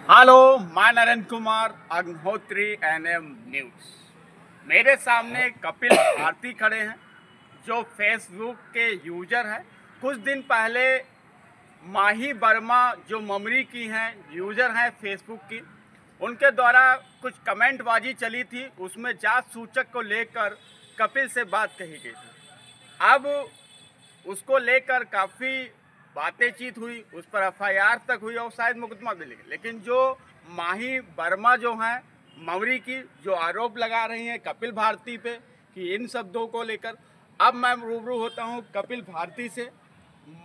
Hello, मैं Narendra Kumar Agnihotri NM news. मेरे सामने कपिल भारती खड़े हैं जो फेसबुक के यूजर हैं। कुछ दिन पहले माही वर्मा जो ममरी की हैं यूजर हैं फेसबुक की, उनके द्वारा कुछ कमेंटबाजी चली थी। उसमें जात सूचक को लेकर कपिल से बात कही गई थी। अब उसको लेकर काफ़ी बातचीत हुई, उस पर एफआईआर तक हुई और शायद मुकदमा भी लिखे। लेकिन जो माही वर्मा जो हैं मवरी की, जो आरोप लगा रही हैं कपिल भारती पे कि इन शब्दों को लेकर, अब मैं रूबरू होता हूं कपिल भारती से।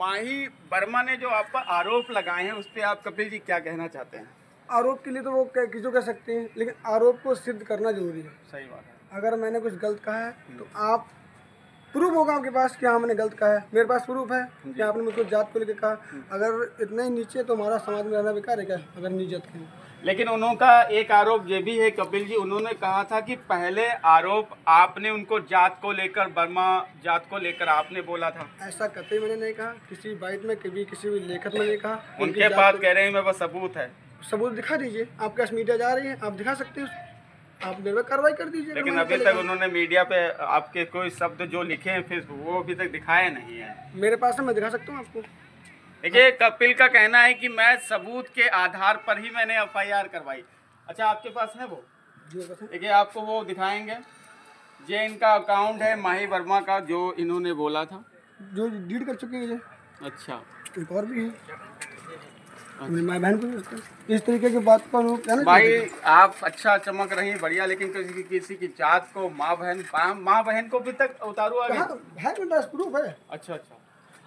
माही वर्मा ने जो आप पर आरोप लगाए हैं उस पर आप कपिल जी क्या कहना चाहते हैं? आरोप के लिए तो वो किसी कह सकते हैं, लेकिन आरोप को सिद्ध करना जरूरी है। सही बात है। अगर मैंने कुछ गलत कहा है तो आप प्रूफ होगा आपके पास कि हाँ मैंने गलत कहा है। मेरे पास प्रूफ है कि आपने मुझको जात को लेकर कहा। अगर इतना ही नीचे तो हमारा समाज में रहना बेकार है क्या, अगर नीचत है। लेकिन उनका एक आरोप ये भी है कपिल जी, उन्होंने कहा था कि पहले आरोप आपने उनको जात को लेकर, वर्मा जात को लेकर आपने बोला था। ऐसा कतई मैंने नहीं कहा, किसी बाइट में कभी किसी भी लेखक में नहीं कहा। उनके पास कह रहे हैं मेरे पास सबूत है। सबूत दिखा दीजिए, आपके पास मीडिया जा रही है, आप दिखा सकते हैं, आप मेरे पर कार्रवाई कर दीजिए। लेकिन अभी तक उन्होंने मीडिया पे आपके कोई शब्द जो लिखे हैं फेसबुक, वो अभी तक दिखाए नहीं है। मेरे पास है, मैं दिखा सकता हूँ आपको। देखिए, कपिल का कहना है कि मैं सबूत के आधार पर ही मैंने एफआईआर करवाई। अच्छा, आपके पास है वो? देखिए, आपको वो दिखाएंगे। ये इनका अकाउंट है माही वर्मा का, जो इन्होंने बोला था, जो डिलीट कर चुके हैं। अच्छा, एक और भी है। मैं बहन को इस तरीके की बात पर भाई आप अच्छा चमक रही बढ़िया, लेकिन किसी की जात को माँ बहन को भी तक उतारू आगे है, मेरे पास प्रूफ है। अच्छा,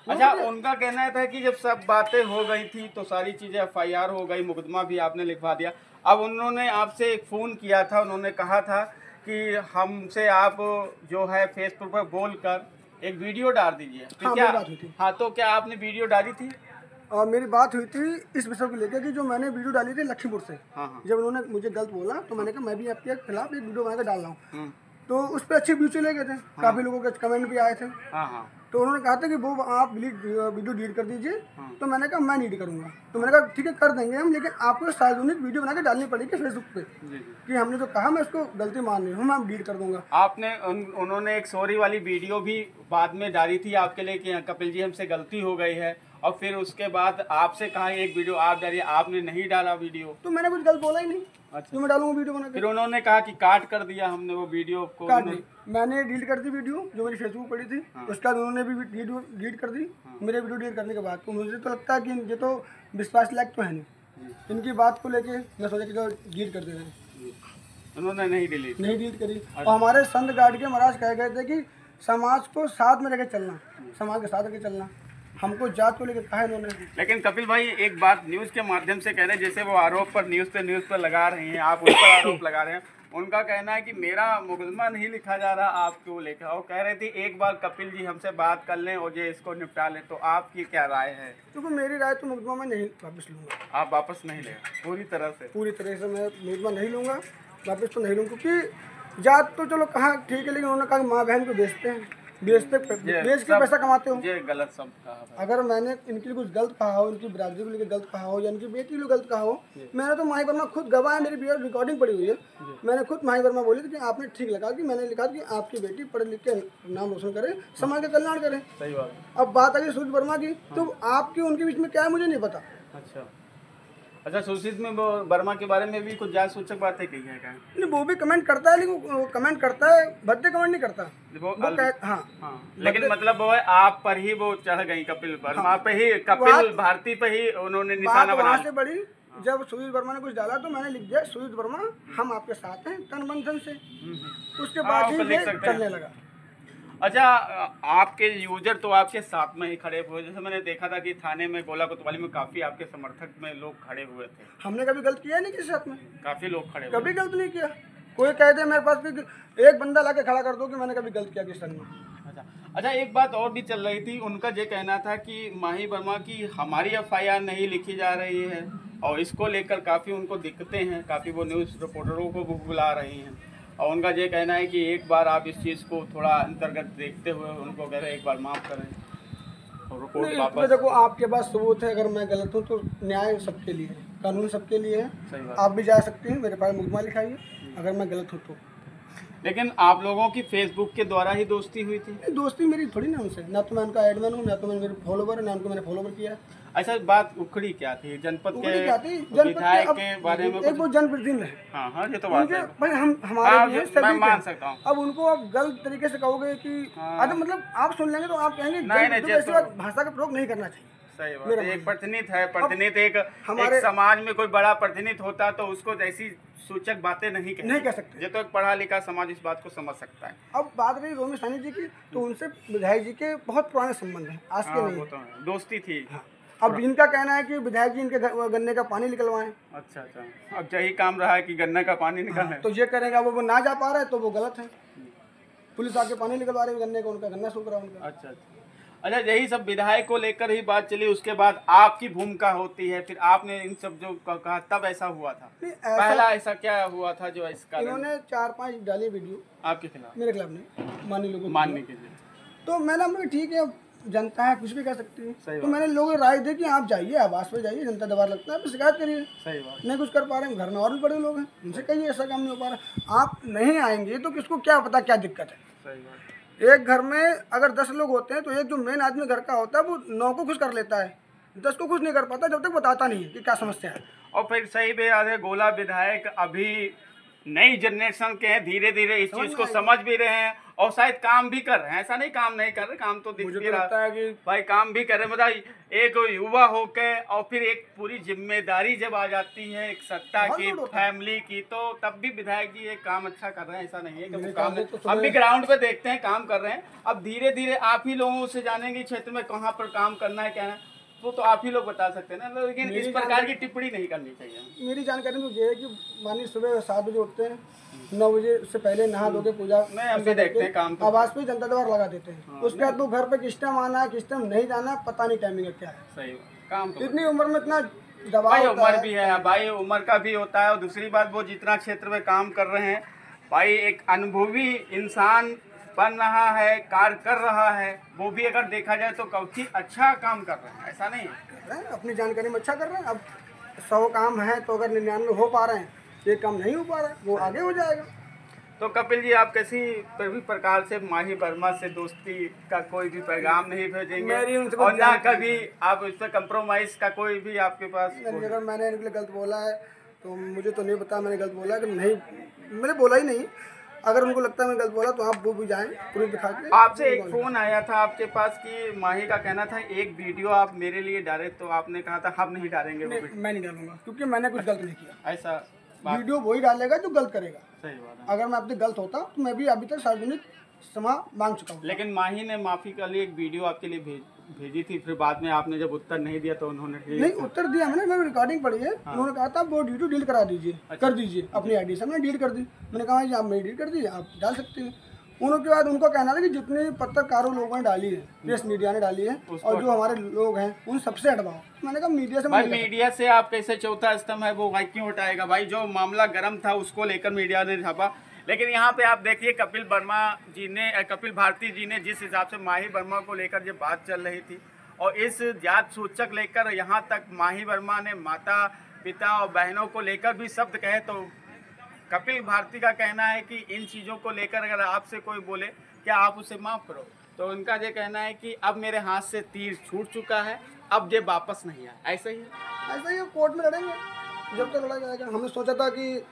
अच्छा, उनका कहना था कि जब सब बातें हो गई थी तो सारी चीज़ें एफआईआर हो गई, मुकदमा भी आपने लिखवा दिया। अब उन्होंने आपसे एक फ़ोन किया था, उन्होंने कहा था कि हमसे आप जो है फेसबुक पर बोलकर एक वीडियो डाल दीजिए। हाँ, क्या बात हुई थी। हाँ, तो क्या आपने वीडियो डाली थी? और मेरी बात हुई थी इस विषय को लेकर कि जो मैंने वीडियो डाली थी लक्ष्मीपुर से। हाँ। जब उन्होंने मुझे गलत बोला तो मैंने कहा मैं भी आपके खिलाफ एक वीडियो बनाकर डाल रहा हूँ। तो उस पर अच्छे व्यू चले गए थे। काफ़ी लोगों के कमेंट भी आए थे। तो उन्होंने कहा था कि वो आप वीडियो डिलीट कर दीजिए। तो मैंने कहा मैं डिलीट करूँगा। तो मैंने कहा ठीक है कर देंगे हम, लेकिन आपको सार्वजनिक वीडियो बना के डालनी पड़ेगी फेसबुक पे कि हमने जो कहा मैं उसको गलती मान रही हूँ, मैं डिलीट कर दूंगा। आपने उन्होंने एक सॉरी वाली वीडियो भी बाद में डाली थी आपके लिए कि कपिल जी हमसे गलती हो गई है, और फिर उसके बाद आपसे कहा एक वीडियो आप डालिए, आपने नहीं डाला वीडियो। तो मैंने कुछ गलत बोला ही नहीं। अच्छा, तो मैं डालूंगा वीडियो बना के। फिर उन्होंने कहा कि काट कर दिया हमने वो वीडियो को। मैंने डिलीट कर दी वीडियो जो मेरी फेसबुक पड़ी थी। उसके बाद उन्होंने भी वीडियो डिलीट कर दी। मेरे वीडियो डिलीट करने के बाद तो मुझे तो लगता है कि ये तो विश्वास लायक तो है नहीं। इनकी बात को लेके मैं सोचा कि जो डिलीट कर दे रहे हैं, उन्होंने नहीं डिलीट करी। और हमारे संत गार्ड के महाराज कह गए थे कि समाज को साथ में लेकर चलना, समाज के साथ लेकर चलना। हमको जात को लेकर कहा है इन्होंने। लेकिन कपिल भाई एक बात न्यूज़ के माध्यम से कह रहे हैं, जैसे वो आरोप पर न्यूज़ पर लगा रहे हैं, आप उन पर आरोप लगा रहे हैं। उनका कहना है कि मेरा मुकदमा नहीं लिखा जा रहा आपको लेकर। वो कह रहे थे एक बार कपिल जी हमसे बात कर लें और ये इसको निपटा लें। तो आपकी क्या राय है? क्योंकि मेरी राय तो मुकदमा मैं नहीं वापस लूँगा। आप वापस नहीं लें? पूरी तरह से मैं मुकदमा नहीं लूँगा, वापस तो नहीं लूँगा। क्योंकि जात तो चलो कहाँ ठीक है, लेकिन उन्होंने कहा माँ बहन को बेच के पैसा कमाते हो। ये गलत शब्द कहा। अगर मैंने इनके लिए कुछ गलत कहा हो, इनकी बिरादरी को लेकर गलत कहा हो या इनकी बेटी के लिए गलत कहा हो, मैंने तो माही वर्मा खुद गवाह है, मेरी रिकॉर्डिंग पड़ी हुई है। मैंने खुद माही वर्मा बोली थी कि आपने ठीक लगा कि मैंने लिखा कि आपकी बेटी पढ़ लिख के नाम रोशन करे, समाज का कल्याण करे। सही बात। अब बात आई सूरज वर्मा की, तो आपकी उनके बीच में क्या है मुझे नहीं पता। अच्छा, सुशील में वो वर्मा के बारे में भी कुछ जांच सूचक बातें कही है क्या? नहीं, वो भी कमेंट करता है, लेकिन वो कमेंट करता है, भद्दे कमेंट नहीं करता वो। हाँ, लेकिन मतलब वो है आप पर ही वो चढ़ गई, कपिल वर्मा पे ही, कपिल भारती पे ही उन्होंने निशाना बनाया। से बड़ी जब सुजीत वर्मा ने कुछ डाला तो मैंने लिख दिया सुजीत वर्मा हम आपके साथ हैं तन मन धन से। उसके बाद ही चलने लगा। अच्छा, आपके यूजर तो आपके साथ में ही खड़े हुए, जैसे मैंने देखा था कि थाने में गोला कोतवाली में काफी आपके समर्थक में लोग खड़े हुए थे। हमने कभी गलत किया नहीं किसी साथ में, काफी लोग खड़े कभी गलत नहीं किया। कोई कह दे मेरे पास भी एक बंदा लाके खड़ा कर दो कि मैंने कभी गलत किया किसी साथ में। अच्छा, एक बात और भी चल रही थी, उनका ये कहना था कि माही वर्मा की हमारी एफआईआर नहीं लिखी जा रही है और इसको लेकर काफ़ी उनको दिक्कतें हैं, काफ़ी वो न्यूज़ रिपोर्टरों को बुला रही हैं। और उनका ये कहना है कि एक बार आप इस चीज़ को थोड़ा अंतर्गत देखते हुए उनको कह रहे हैं एक बार माफ़ करें और रिपोर्ट वापस। देखो आपके पास सबूत है, अगर मैं गलत हूँ तो न्याय सबके लिए है। कानून सबके लिए है। सही बात। आप भी जा सकते हैं, मेरे पास मुकदमा लिखाइए अगर मैं गलत हूँ तो। लेकिन आप लोगों की फेसबुक के द्वारा ही दोस्ती हुई थी? दोस्ती मेरी थोड़ी ना उनसे, ना तो मैं उनका एडमिन हूँ, ना तो मैं मेरे फॉलोवर है, ना उनको मैंने फॉलोवर किया है। अच्छा, बात उखड़ी क्या थी? जनपद के विधायक के बारे में? एक वो जनप्रतिनिधि है। हाँ हाँ, ये तो बात है भाई हम हमारे भी हैं, मैं सभी मान के। सकता हूँ। अब उनको आप गलत तरीके से कहोगे कि मतलब आप सुन लेंगे तो आप कहेंगे ऐसी भाषा का प्रयोग नहीं करना चाहिए। सही बात है। एक प्रतिनिधि है, प्रतिनिधि एक समाज में कोई बड़ा प्रतिनिधि होता तो उसको ऐसी सूचक बातें नहीं कह सकते। ये तो एक पढ़ा लिखा समाज इस बात को समझ सकता है। अब बात रही रोमी सानी जी की, तो उनसे विधायक जी के बहुत पुराने संबंध हैं, आज के नहीं। वो तो है, दोस्ती थी। अब इनका कहना है कि विधायक जी इनके गन्ने का पानी निकलवाएं। अच्छा अच्छा, अब यही काम रहा है कि गन्ने का पानी निकालें। तो ये करेगा, वो ना जा पा रहा है तो वो गलत है। पुलिस आके पानी निकलवा रही है गन्ने का, उनका गन्ना सूख रहा है उनका। अच्छा अच्छा अच्छा, यही सब विधायक को लेकर ही बात चली। उसके बाद आपकी भूमिका होती है, फिर आपने इन सब जो कहा तब ऐसा हुआ था? पहला ऐसा क्या हुआ था जो इसका? इन्होंने 4-5 डाली वीडियो आपके खिलाफ? मेरे खिलाफ नहीं, माननीय लोगों मानने के लिए। तो मैंने ठीक है, जनता है, कुछ भी कर सकती है। तो मैंने लोगों को राय दी कि आप जाइए, आवास पे जाइए, जनता दबाव लगता है, आप शिकायत करिए। सही बात। नहीं कुछ कर पा रहे हैं, घर में और भी बड़े लोग हैं, उनसे कहिए ऐसा काम नहीं हो पा रहा। आप नहीं आएंगे तो किसको क्या पता क्या दिक्कत है। सही बात। एक घर में अगर 10 लोग होते हैं तो एक जो मेन आदमी घर का होता है वो 9 को खुश कर लेता है, 10 को खुश नहीं कर पाता जब तक बताता नहीं है कि क्या समस्या है। और फिर सही भी याद है, गोला विधायक अभी नई जनरेशन के हैं, धीरे धीरे इस चीज को समझ भी रहे हैं और शायद काम भी कर रहे हैं। ऐसा नहीं काम नहीं कर रहे, काम तो दिख भी रहा है कि भाई काम भी कर रहे हैं। मतलब एक युवा होके और फिर एक पूरी जिम्मेदारी जब आ जाती है एक सत्ता की, फैमिली की, तो तब भी विधायक जी एक काम अच्छा कर रहे हैं। ऐसा नहीं है कि काम हम भी ग्राउंड पे देखते हैं काम कर रहे हैं। अब धीरे धीरे आप ही लोगों से जानेंगे क्षेत्र में कहाँ पर काम करना है, क्या है, वो तो आप ही लोग बता सकते हैं ना। लेकिन इस प्रकार की टिप्पणी नहीं करनी चाहिए। मेरी जानकारी में ये है कि मानिए सुबह 7 बजे उठते हैं, 9 बजे से पहले नहा धो के पूजा में हम भी देखते हैं काम तो आवास पे जनता दबाव लगा देते हैं। उसके बाद वो घर पे किस टाइम आना है किस टाइम नहीं जाना है पता नहीं, टाइमिंग क्या है। सही काम तो इतनी उम्र में इतना दबाव भाई उम्र भी है, भाई उम्र का भी होता है। और दूसरी बात, वो जितना क्षेत्र में काम कर रहे हैं भाई, एक अनुभवी इंसान बन रहा है, कार्य कर रहा है, वो भी अगर देखा जाए तो काफी अच्छा काम कर रहे हैं। ऐसा नहीं है, अपनी जानकारी में अच्छा कर रहे हैं। अब 100 काम है तो अगर 99 हो पा रहे हैं, एक काम नहीं हो पा रहा है, वो आगे हो जाएगा। तो कपिल जी, आप किसी भी प्रकार से माही वर्मा से दोस्ती का कोई भी पैगाम नहीं भेजेंगे और ना कभी आप उस पर कंप्रोमाइज का कोई भी आपके पास? अगर मैंने इनके लिए गलत बोला है तो मुझे तो नहीं पता मैंने गलत बोला है कि नहीं, मैंने बोला ही नहीं। अगर उनको लगता है मैं गलत बोला तो आप वो भी जाएं, प्रूफ दिखा के। आपसे एक फोन आया था आपके पास कि माही का कहना था एक वीडियो आप मेरे लिए डाले, तो आपने कहा था हम नहीं डालेंगे वो वीडियो। मैं नहीं डालूंगा क्योंकि मैंने कुछ गलत नहीं किया। ऐसा वीडियो वही डालेगा जो गलत करेगा। सही बात है। अगर मैं अपने गलत होता तो मैं भी अभी तक सार्वजनिक क्षमा मांग चुका हूँ। लेकिन माही ने माफी के लिए एक वीडियो आपके लिए भेजी थी, फिर बाद में आपने जब उत्तर नहीं दिया तो उन्होंने नहीं उत्तर दिया, मैंने रिकॉर्डिंग पढ़ी है। उन्होंने कहा था वो वीडियो डिलीट करा दीजिए, कर दीजिए अपनी आईडी से। मैंने डिलीट कर दी। मैंने कहा जी आप मेरी डिलीट कर दीजिए, आप डाल सकते हैं। उनके बाद उनको कहना था कि जितने पत्रकारों लोगों ने डाली है, प्रेस मीडिया ने डाली है और जो हमारे लोग हैं उन सबसे हटवाओ। मैंने कहा मीडिया से भाई, मीडिया से आप कैसे चौथा स्तंभ है वो भाई क्यों हटाएगा? भाई जो मामला गर्म था उसको लेकर मीडिया ने छापा। लेकिन यहाँ पे आप देखिए कपिल भारती जी ने जिस हिसाब से माही वर्मा को लेकर जो बात चल रही थी और इस जात सूचक लेकर यहाँ तक माही वर्मा ने माता पिता और बहनों को लेकर भी शब्द कहे, तो कपिल भारती का कहना है कि इन चीज़ों को लेकर अगर आपसे कोई बोले क्या आप उसे माफ़ करो, तो उनका ये कहना है कि अब मेरे हाथ से तीर छूट चुका है, अब ये वापस नहीं आया। ऐसा ही है, ऐसा ही कोर्ट में लड़ेंगे जब तक लड़ा जाएगा। हमने सोचा था कि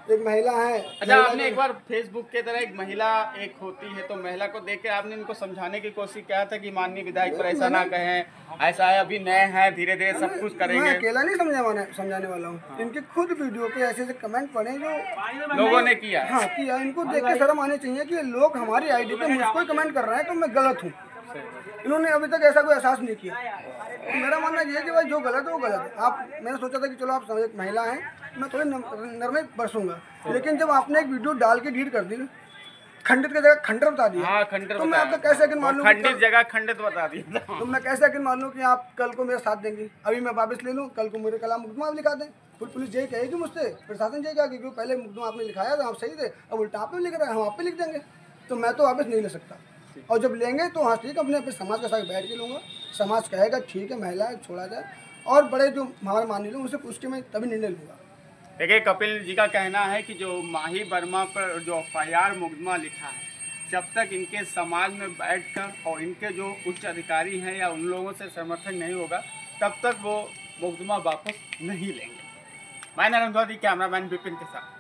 एक महिला है। अच्छा, आपने एक बार फेसबुक के तरह एक महिला एक होती है तो महिला को देख के आपने इनको समझाने की कोशिश किया था कि माननीय विधायक पर ऐसा ना कहें, ऐसा है, अभी नए हैं, धीरे धीरे सब कुछ करेंगे। मैं अकेला नहीं समझाने वाला हूँ। इनके खुद वीडियो पे ऐसे कमेंट पढ़े जो लोगों ने किया। हाँ किया। इनको देख के शर्म आनी चाहिए कि लोग हमारी आईडी पे मुझको ही कमेंट कर रहे हैं तो मैं गलत हूँ। इन्होंने अभी तक ऐसा कोई एहसास नहीं किया। तो मेरा मानना ये है कि भाई जो गलत है वो गलत है। मैंने सोचा था कि चलो आप एक महिला हैं, मैं थोड़ी नरमे बरसूंगा, लेकिन जब आपने एक वीडियो डाल के डिलीट कर दी, खंडित की जगह खंडर बता दिया। हाँ, खंडर तो मैं आपको कैसे यकीन मान लूं? खंडित जगह खंडित बता दिया। तो मैं कैसे यकीन मान लूं कि आप कल को मेरा साथ देंगे? अभी मैं वापस ले लूं, कल को मेरे खिलाफ मुकदमा लिखा दें, फिर पुलिस यही कहेगी मुझसे, प्रशासन यही कहेगी क्योंकि पहले मुकदमा आपने लिखाया था, आप सही थे, अब उल्टा आप पे लिख रहे हैं, हम आप पे लिख देंगे। तो मैं तो वापस नहीं ले सकता। और जब लेंगे तो हाँ ठीक है, अपने समाज के साथ बैठ के लूँगा। समाज कहेगा ठीक है महिला है, छोड़ा जाए, और बड़े जो हमारे माननीय लोग उनसे पूछ के मैं तभी निर्णय लूँगा। देखिए, कपिल जी का कहना है कि जो माही वर्मा पर जो FIR मुकदमा लिखा है, जब तक इनके समाज में बैठकर और इनके जो उच्च अधिकारी हैं या उन लोगों से समर्थन नहीं होगा, तब तक वो मुकदमा वापस नहीं लेंगे। मैं नरेंद्र मोदी, कैमरामैन विपिन के साथ।